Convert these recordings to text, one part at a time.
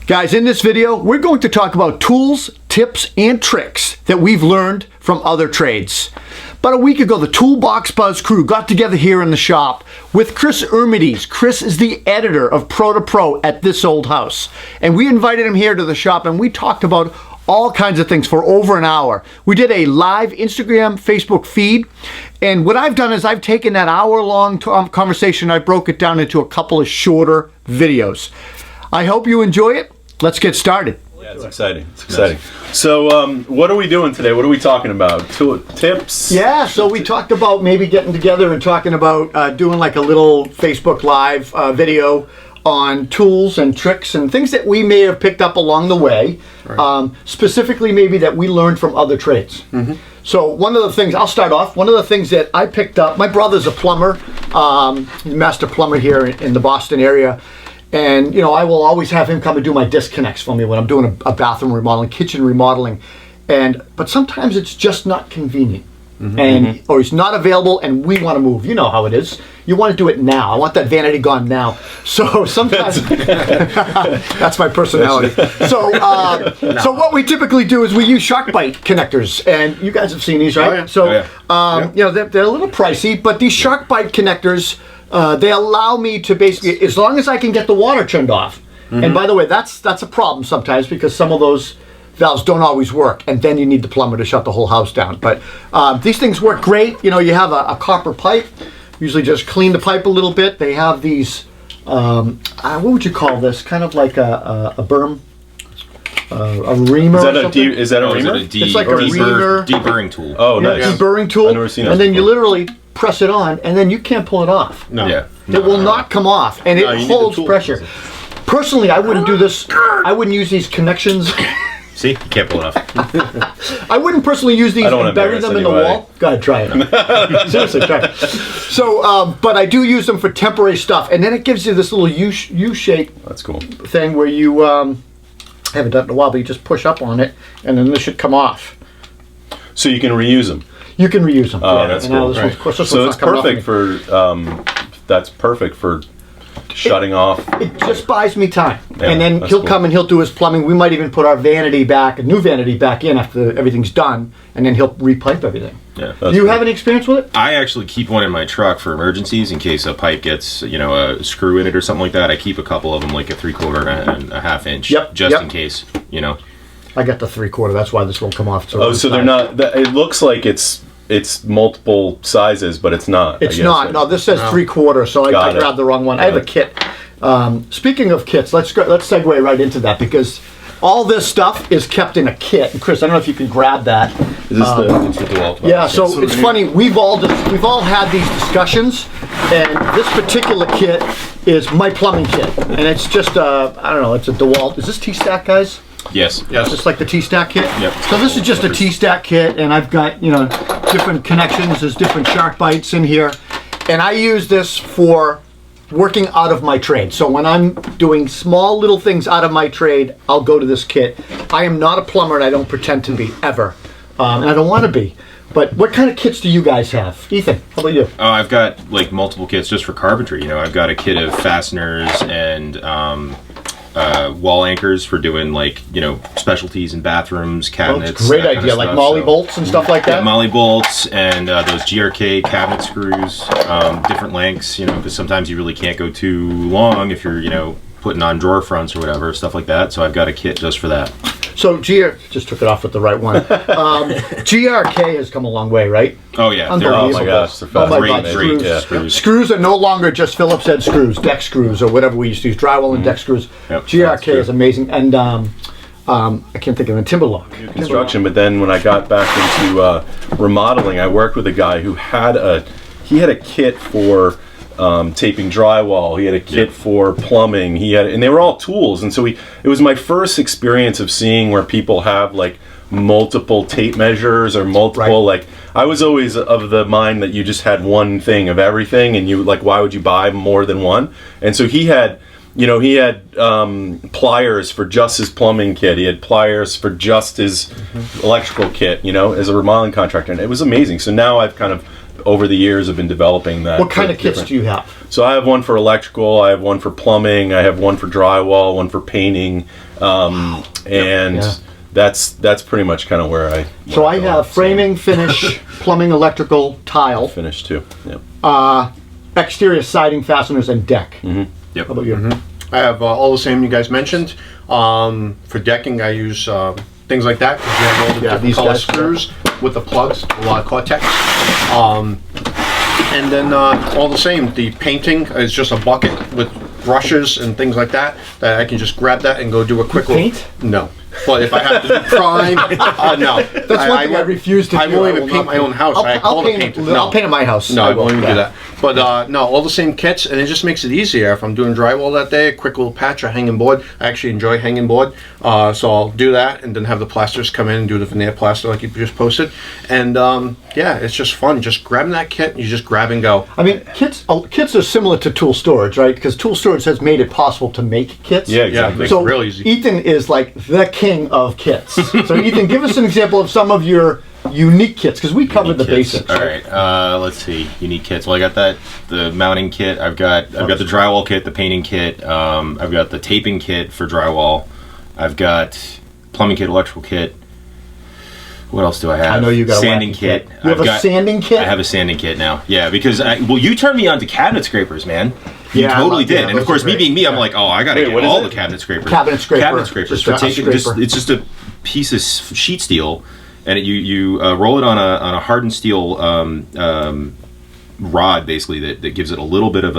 Guys, in this video, we're going to talk about tools, tips, and tricks that we've learned from other trades. About a week ago, the Toolbox Buzz crew got together here in the shop with Chris Ermides. Chris is the editor of Pro to Pro at This Old House. And we invited him here to the shop and we talked about all kinds of things for over an hour. We did a live Instagram, Facebook feed. And what I've done is I've taken that hour-long conversation, I broke it down into a couple of shorter videos. I hope you enjoy it. Let's get started. Yeah, it's exciting. It's exciting. So, what are we doing today? What are we talking about? Tips? Yeah, so we talked about maybe getting together and talking about doing like a little Facebook Live video on tools and tricks and things that we may have picked up along the way, right. Specifically maybe that we learned from other trades. Mm-hmm. So one of the things, I'll start off, one of the things that I picked up, my brother's a plumber, master plumber here in the Boston area. And, you know, I will always have him come and do my disconnects for me when I'm doing a bathroom remodeling, kitchen remodeling. But sometimes it's just not convenient. Mm-hmm. Or he's not available and we want to move. You know how it is. You want to do it now. I want that vanity gone now. So sometimes, that's my personality. So what we typically do is we use Sharkbite connectors. And you guys have seen these, right? Oh, yeah. So, you know, they're a little pricey, but these Sharkbite connectors, they allow me to basically, as long as I can get the water turned off. Mm-hmm. And by the way, that's a problem sometimes because some of those valves don't always work, and then you need the plumber to shut the whole house down. But these things work great. You know, you have a copper pipe. Usually just clean the pipe a little bit. They have these, what would you call this? Kind of like a berm. A reamer. Is that a reamer? It's like a reamer. Deburring tool. Oh, nice. Deburring tool. I've never seen that. And then you literally press it on, and then you can't pull it off. No. Yeah. It will not come off, and it holds pressure. Personally, I wouldn't do this. I wouldn't use these connections. See, you can't pull it off. I wouldn't personally use these and bury them in the wall. Go ahead, try it. Seriously, try it. So, but I do use them for temporary stuff, and then it gives you this little U-shape. That's cool. Thing where you haven't done it in a while, but you just push up on it, and then this should come off. So you can reuse them. You can reuse them. Oh, yeah. That's cool. Right. So it's perfect for. That's perfect for shutting off. It just buys me time, yeah, and then he'll come and he'll do his plumbing. We might even put our vanity back, a new vanity back in after everything's done, and then he'll repipe everything. Yeah. Do you have any experience with it? I actually keep one in my truck for emergencies in case a pipe gets, you know, a screw in it or something like that. I keep a couple of them, like a 3/4 and a 1/2 inch, just in case, you know. I got the 3/4. That's why this won't come off. So they're not. It looks like it's multiple sizes, but it's not. It's not. No, this says 3/4, so I grabbed the wrong one. I have a kit. Speaking of kits, let's segue right into that because all this stuff is kept in a kit. And Chris, I don't know if you can grab that. Is this the DeWalt? Yeah. So it's funny. We've all had these discussions, and this particular kit is my plumbing kit, and it's just I don't know. It's a DeWalt. Is this T-Stack, guys? Yes. Just like the T-Stack kit? Yep. So this is just a T-Stack kit, and I've got, you know, different connections. There's different Sharkbites in here. And I use this for working out of my trade. So when I'm doing small little things out of my trade, I'll go to this kit. I am not a plumber, and I don't pretend to be, ever. And I don't want to be. But what kind of kits do you guys have? Ethan, how about you? Oh, I've got, like, multiple kits just for carpentry. You know, I've got a kit of fasteners and wall anchors for doing, like, you know, specialties in bathrooms, cabinets. That's a great idea, like molly bolts and stuff like that? Yeah, molly bolts and those GRK cabinet screws, different lengths, you know, because sometimes you really can't go too long if you're, you know, putting on drawer fronts or whatever, stuff like that. So I've got a kit just for that. So just took it off with the right one. GRK has come a long way, right? Oh yeah, oh my gosh, they're screws. Screws are no longer just Phillips head screws, deck screws, or whatever we used to use, drywall and deck screws. Yep, GRK is amazing, and I can't think of it, Timberlock. New construction, but then when I got back into remodeling, I worked with a guy who had a kit for taping drywall. He had a kit for plumbing. And they were all tools. And so it was my first experience of seeing where people have like multiple tape measures or multiple like. I was always of the mind that you just had one thing of everything, and you like, why would you buy more than one? And so he had. You know, he had pliers for just his plumbing kit. He had pliers for just his electrical kit, you know, as a remodeling contractor. And it was amazing. So now I've kind of over the years have been developing that. What kind of kits do you have? So I have one for electrical, I have one for plumbing, I have one for drywall, one for painting, and that's pretty much kind of where I. So I have framing, finish, plumbing, electrical, tile, finish too. Yeah. Exterior siding, fasteners, and deck. Yep. How about you? I have all the same you guys mentioned. For decking, I use things like that because you have all the different these color guys, screws with the plugs, a lot of Cortex. And then all the same, the painting is just a bucket with brushes and things like that I can just grab that and go do a quick paint? No. But if I have to do prime, no. That's one thing I refuse to do. I won't even paint my own house. I'll paint at my house. No, I won't even do that. But no, all the same kits, and it just makes it easier. If I'm doing drywall that day, a quick little patch or hanging board. I actually enjoy hanging board, so I'll do that, and then have the plasters come in and do the veneer plaster like you just posted. And yeah, it's just fun. Just grabbing that kit, you just grab and go. I mean, kits are similar to tool storage, right? Because tool storage has made it possible to make kits. Yeah, Yeah, exactly. makes So it real easy. Ethan is like the king of kits. So Ethan, give us an example of some of your unique kits, because we covered the Kits. basics. All right, let's see. Unique kits. Well, I got the mounting kit. I've got the drywall kit, the painting kit. I've got the taping kit for drywall. I've got plumbing kit, electrical kit. What else do I have? I know you got a sanding wacky kit. You have a sanding kit? I have a sanding kit now. Yeah, because you turned me on to cabinet scrapers, man. You Yeah, totally yeah, did. And of those course, are me great. being me, I'm like, oh, I gotta Wait, get what is all it? the cabinet scrapers. Cabinet scraper. Cabinet scrapers. Just a scraper. It's just a piece of sheet steel, and you roll it on a hardened steel rod, basically that gives it a little bit of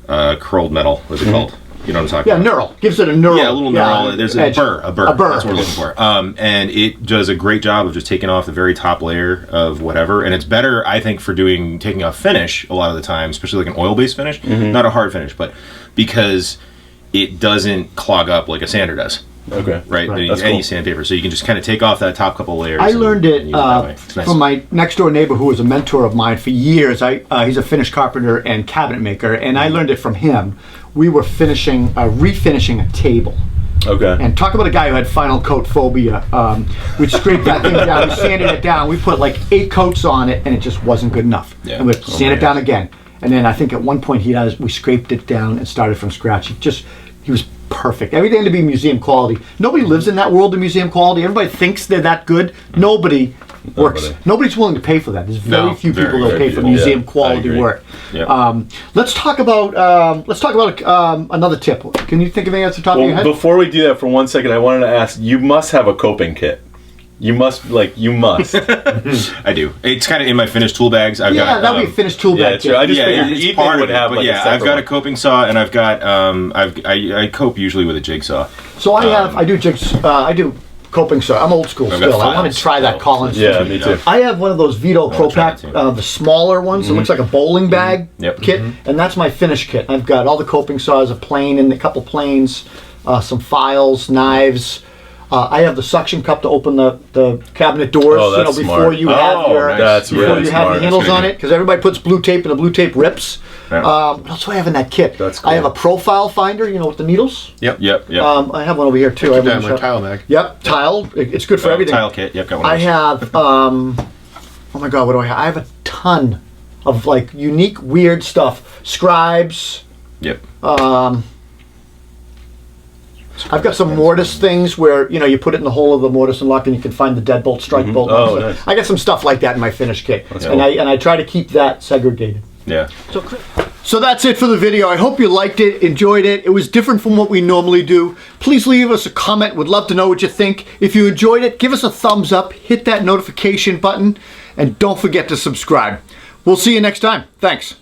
a curled metal. What's it called? You know what I'm talking Yeah, about? knurl. Gives it a knurl. Yeah, a little knurl. There's a edge. burr. A burr. That's what we're looking for. And it does a great job of just taking off the very top layer of whatever. And it's better, I think, for taking off finish a lot of the time, especially like an oil-based finish. Not a hard finish, but because it doesn't clog up like a sander does. Okay. Right? That's Any cool. sandpaper. So you can just kind of take off that top couple layers. I and learned it use that way. It's nice. from my next door neighbor, who was a mentor of mine for years. He's a Finnish carpenter and cabinet maker, and I learned it from him. We were refinishing a table. Okay. And talk about a guy who had final coat phobia. We'd scrape that thing down, we sanded it down, we put like 8 coats on it, and it just wasn't good enough. Yeah. And we'd Oh sand my it down gosh. again. And then I think at one point we scraped it down and started from scratch. He was perfect. Everything had to be museum quality. Nobody lives in that world of museum quality. Everybody thinks they're that good. Nobody works. Nobody's willing to pay for that. There's very few people that'll pay for few. museum Yeah, I quality agree. work. Yeah. Let's talk about another tip. Can you think of anything off the top of your Well, head? before we do that, for 1 second, I wanted to ask. You must have a coping kit. You must. I do. It's kind of in my finished tool bags. I've got, that'd be a finished tool Yeah, bag. it's true. I just figured it's Ethan part would of it, have but like yeah, a separate I've got a one. coping saw, and I've got I cope usually with a jigsaw. So I do coping saw. I'm old school I've got still. I want to files try that still. Collins. Yeah, me too. I have one of those Vito Pro try Pack, it too. the smaller ones. It looks like a bowling bag Yep. kit, and that's my finish kit. I've got all the coping saws, a plane and a couple planes, some files, knives. I have the suction cup to open the cabinet doors. Oh, that's before smart. you have Oh, your nice. That's before really you have smart. the handles That's on great. it, because everybody puts blue tape and the blue tape rips. Yeah. What else do I have in that kit? That's I have cool. a profile finder, with the needles. Yep. I have one over here too. I have Put that one in in my the shop. tile bag. Yep, tile. It's good for everything. Tile kit. Yep, got one. I of those. have, oh my God, what do I have? I have a ton of like unique, weird stuff. Scribes. Yep. I've got some mortise things where, you put it in the hole of the mortise and lock and you can find the deadbolt, strike bolt. Oh, and nice. stuff. I got some stuff like that in my finish kit. That's and cool. I try to keep that segregated. Yeah. So that's it for the video. I hope you liked it, enjoyed it. It was different from what we normally do. Please leave us a comment. Would love to know what you think. If you enjoyed it, give us a thumbs up, hit that notification button, and don't forget to subscribe. We'll see you next time. Thanks.